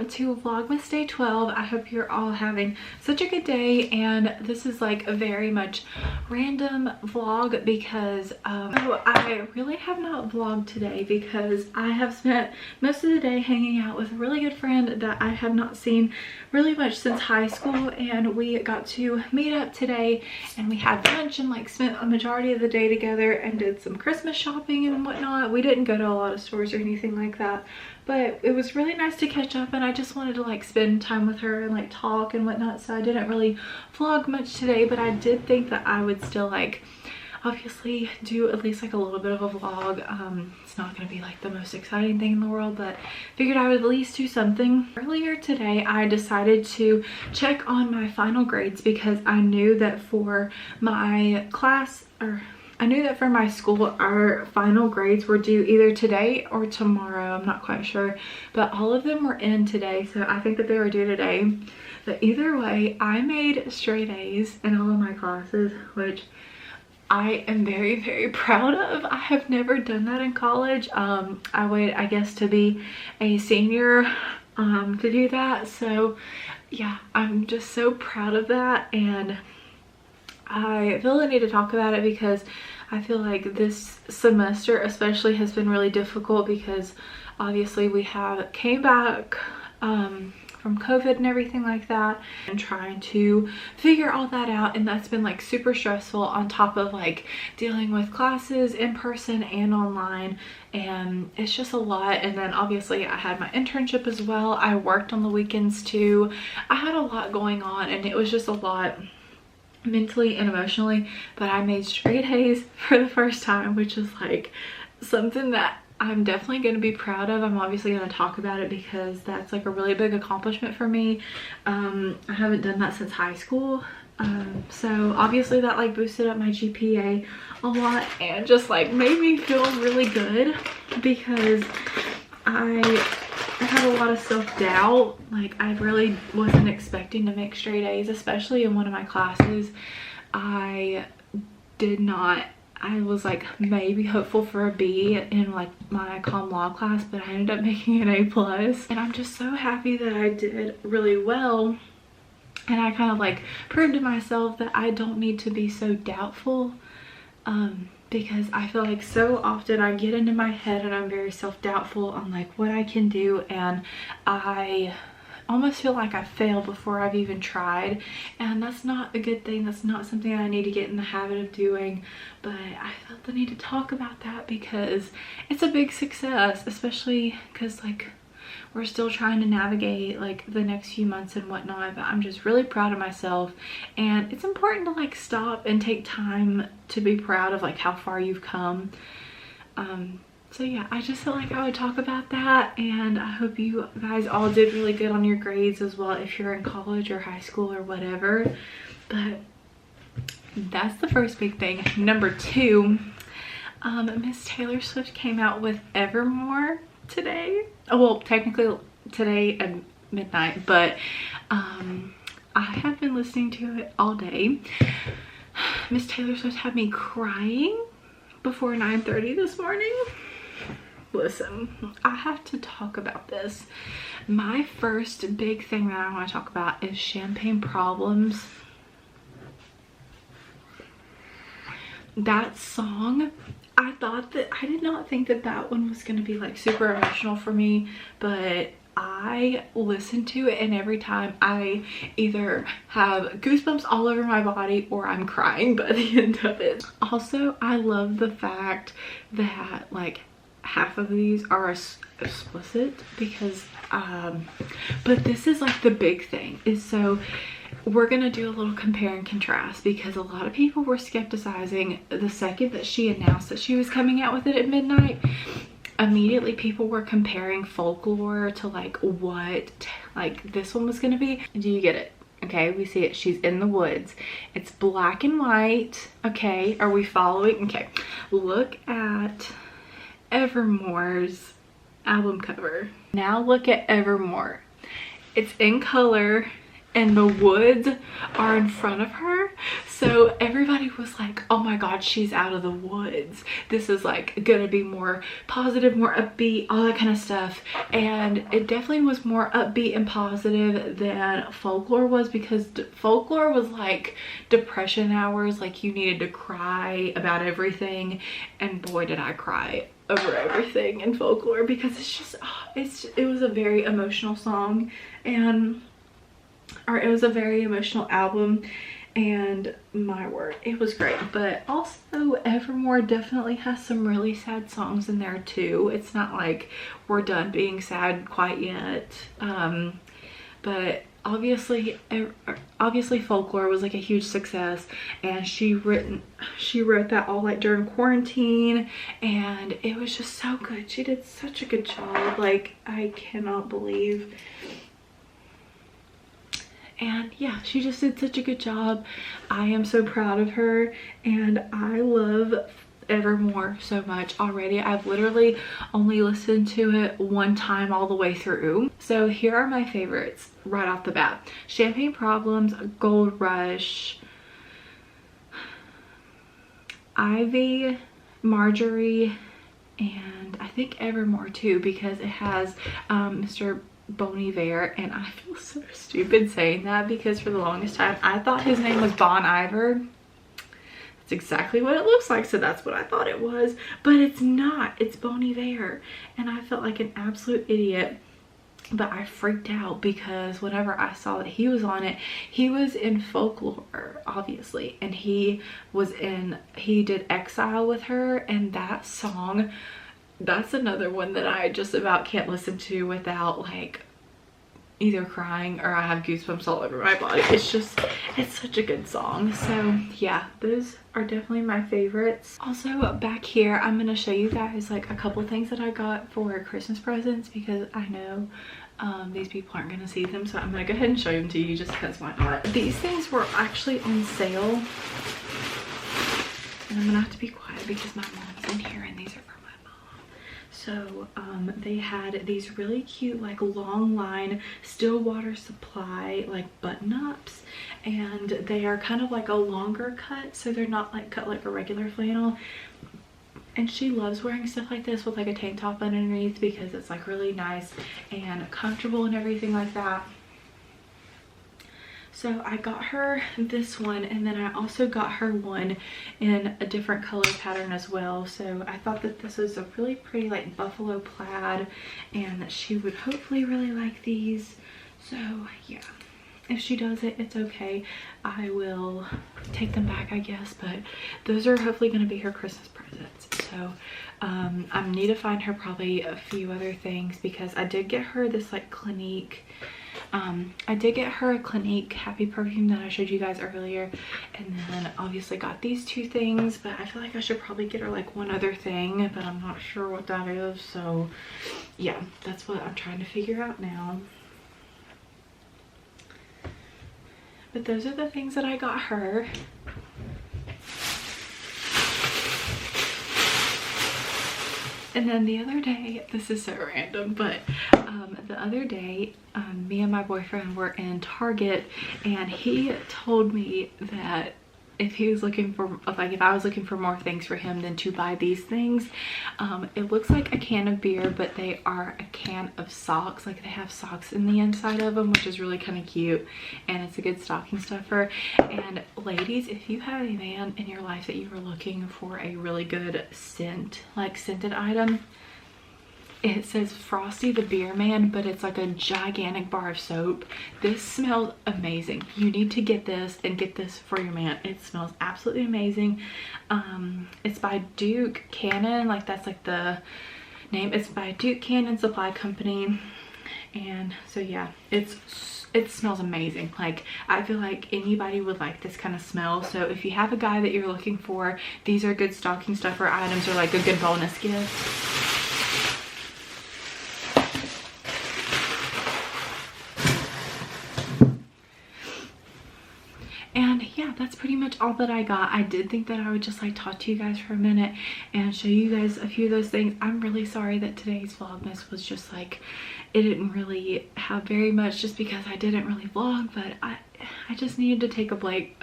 to Vlogmas Day 12. I hope you're all having such a good day, and this is like a very much random vlog because I really have not vlogged today because I have spent most of the day hanging out with a really good friend that I have not seen really much since high school, and we got to meet up today and we had lunch and like spent a majority of the day together and did some Christmas shopping and whatnot. We didn't go to a lot of stores or anything like that, but it was really nice to catch up, and I just wanted to like spend time with her and like talk and whatnot, so I didn't really vlog much today, but I did think that I would still like obviously do at least like a little bit of a vlog. It's not going to be like the most exciting thing in the world, but figured I would at least do something. Earlier today I decided to check on my final grades because I knew that for my class, or I knew that for my school, our final grades were due either today or tomorrow. I'm not quite sure, but all of them were in today, so I think that they were due today. But either way, I made straight A's in all of my classes, which I am very, very proud of. I have never done that in college. I waited, I guess, to be a senior to do that. So yeah, I'm just so proud of that, and I feel the need to talk about it because I feel like this semester especially has been really difficult because obviously we came back from COVID and everything like that, and trying to figure all that out, and that's been like super stressful on top of like dealing with classes in person and online, and it's just a lot. And then obviously I had my internship as well. I worked on the weekends too. I had a lot going on, and it was just a lot mentally and emotionally, but I made straight A's for the first time, which is like something that I'm definitely going to be proud of. I'm obviously going to talk about it because that's like a really big accomplishment for me. I haven't done that since high school, so obviously that like boosted up my GPA a lot and just like made me feel really good because I had a lot of self-doubt. Like I really wasn't expecting to make straight A's, especially in one of my classes. I was like maybe hopeful for a B in like my comm law class, but I ended up making an A+, and I'm just so happy that I did really well. And I kind of like proved to myself that I don't need to be so doubtful, because I feel like so often I get into my head and I'm very self-doubtful on like what I can do, and I almost feel like I fail before I've even tried, and that's not a good thing. That's not something I need to get in the habit of doing, but I felt the need to talk about that because it's a big success, especially because like we're still trying to navigate like the next few months and whatnot. But I'm just really proud of myself, and it's important to like stop and take time to be proud of like how far you've come. So yeah, I just felt like I would talk about that, and I hope you guys all did really good on your grades as well if you're in college or high school or whatever. But that's the first big thing. Number two, Miss Taylor Swift came out with Evermore today. Oh, well, technically today at midnight, but I have been listening to it all day. Miss Taylor Swift had me crying before 9:30 this morning. Listen, I have to talk about this. My first big thing that I want to talk about is Champagne Problems. That song, I did not think that that one was going to be like super emotional for me, but I listen to it and every time I either have goosebumps all over my body or I'm crying by the end of it. Also, I love the fact that like half of these are explicit because but this is like the big thing is, so we're gonna do a little compare and contrast because a lot of people were skepticizing the second that she announced that she was coming out with it at midnight. Immediately people were comparing Folklore to like what like this one was gonna be. Do you get it? Okay, we see it. She's in the woods. It's black and white. Okay, are we following? Okay, look at Evermore's album cover. Now look at Evermore. It's in color and the woods are in front of her. So everybody was like, oh my god, she's out of the woods. This is like gonna be more positive, more upbeat, all that kind of stuff. And it definitely was more upbeat and positive than Folklore was, because Folklore was like depression hours, like you needed to cry about everything. And boy, did I cry over everything in Folklore, because it's just, it was a very emotional song, and it was a very emotional album, and my word, it was great. But also Evermore definitely has some really sad songs in there too. It's not like we're done being sad quite yet. But obviously Folklore was like a huge success, and she wrote that all like during quarantine, and it was just so good. She did such a good job, like I cannot believe. And yeah, she just did such a good job. I am so proud of her, and I love Evermore so much already. I've literally only listened to it one time all the way through. So here are my favorites right off the bat. Champagne Problems, Gold Rush, Ivy, Marjorie, and I think Evermore too, because it has Mr. Bon Iver, and I feel so stupid saying that because for the longest time I thought his name was Bon Iver. That's exactly what it looks like, so that's what I thought it was, but it's not. It's Bon Iver, and I felt like an absolute idiot. But I freaked out because whenever I saw that he was on it, he was in Folklore obviously, and he did Exile with her, and that song, that's another one that I just about can't listen to without like either crying or I have goosebumps all over my body. It's such a good song. So yeah, those are definitely my favorites. Also back here, I'm gonna show you guys like a couple things that I got for Christmas presents, because I know these people aren't gonna see them, so I'm gonna go ahead and show them to you just because why not. These things were actually on sale, and I'm gonna have to be quiet because my mom's in here, and these are for my mom. So they had these really cute like long line Stillwater Supply like button-ups, and they are kind of like a longer cut, so they're not like cut like a regular flannel. And she loves wearing stuff like this with like a tank top underneath, because it's like really nice and comfortable and everything like that. So I got her this one, and then I also got her one in a different color pattern as well. So I thought that this was a really pretty like buffalo plaid, and that she would hopefully really like these. So yeah, if she does it, it's okay. I will take them back, I guess, but those are hopefully going to be her Christmas presents. So I need to find her probably a few other things, because I did get her this like Clinique, I did get her a Clinique Happy perfume that I showed you guys earlier, and then obviously got these two things, but I feel like I should probably get her like one other thing, but I'm not sure what that is. So yeah, that's what I'm trying to figure out now. But those are the things that I got her. And then the other day, this is so random, but the other day me and my boyfriend were in Target, and he told me that if he was looking for, like if I was looking for more things for him than to buy these things. It looks like a can of beer, but they are a can of socks. Like they have socks in the inside of them, which is really kind of cute, and it's a good stocking stuffer. And ladies, if you have a man in your life that you are looking for a really good scent, like scented item, it says Frosty the Beer Man, but it's like a gigantic bar of soap. This smells amazing. You need to get this and get this for your man. It smells absolutely amazing. It's by Duke Cannon, like that's like the name. It's by Duke Cannon Supply Company, and so yeah, it smells amazing. Like I feel like anybody would like this kind of smell. So if you have a guy that you're looking for, these are good stocking stuffer items, or like a good bonus gift. And yeah, that's pretty much all that I got. I did think that I would just like talk to you guys for a minute and show you guys a few of those things. I'm really sorry that today's Vlogmas was just like, it didn't really have very much just because I didn't really vlog, but I just needed to take a break.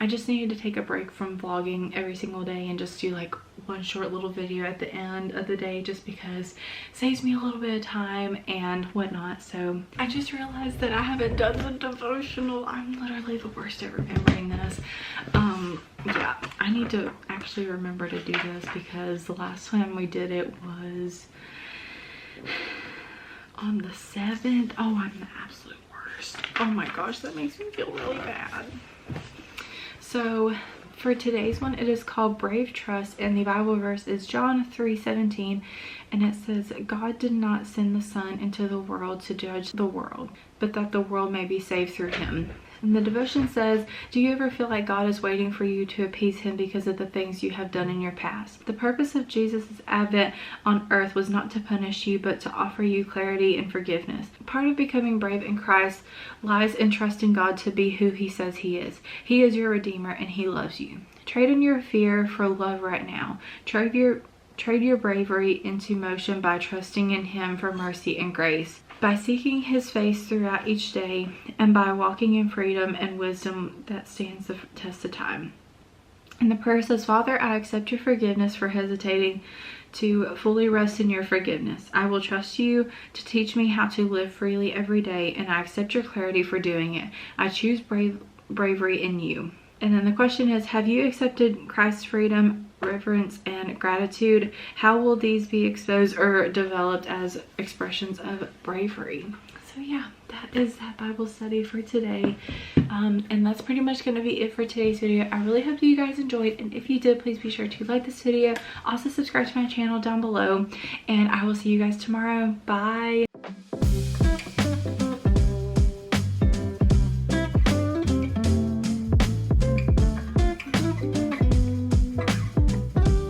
I just needed to take a break from vlogging every single day and just do like one short little video at the end of the day, just because it saves me a little bit of time and whatnot. So I just realized that I haven't done the devotional. I'm literally the worst at remembering this. Yeah, I need to actually remember to do this, because the last time we did it was on the 7th. Oh, I'm the absolute worst. Oh my gosh, that makes me feel really bad. So for today's one, it is called Brave Trust, and the Bible verse is John 3:17, and it says, God did not send the Son into the world to judge the world, but that the world may be saved through him. And the devotion says, do you ever feel like God is waiting for you to appease him because of the things you have done in your past? The purpose of Jesus' advent on earth was not to punish you, but to offer you clarity and forgiveness. Part of becoming brave in Christ lies in trusting God to be who he says he is. He is your Redeemer and he loves you. Trade in your fear for love right now. Trade your bravery into motion by trusting in him for mercy and grace, by seeking his face throughout each day, and by walking in freedom and wisdom that stands the test of time. And the prayer says, Father, I accept your forgiveness for hesitating to fully rest in your forgiveness. I will trust you to teach me how to live freely every day, and I accept your clarity for doing it. I choose bravery in you. And then the question is, have you accepted Christ's freedom, reverence, and gratitude? How will these be exposed or developed as expressions of bravery? So yeah, that is that Bible study for today. And that's pretty much going to be it for today's video. I really hope that you guys enjoyed, and if you did, please be sure to like this video. Also subscribe to my channel down below, and I will see you guys tomorrow. Bye.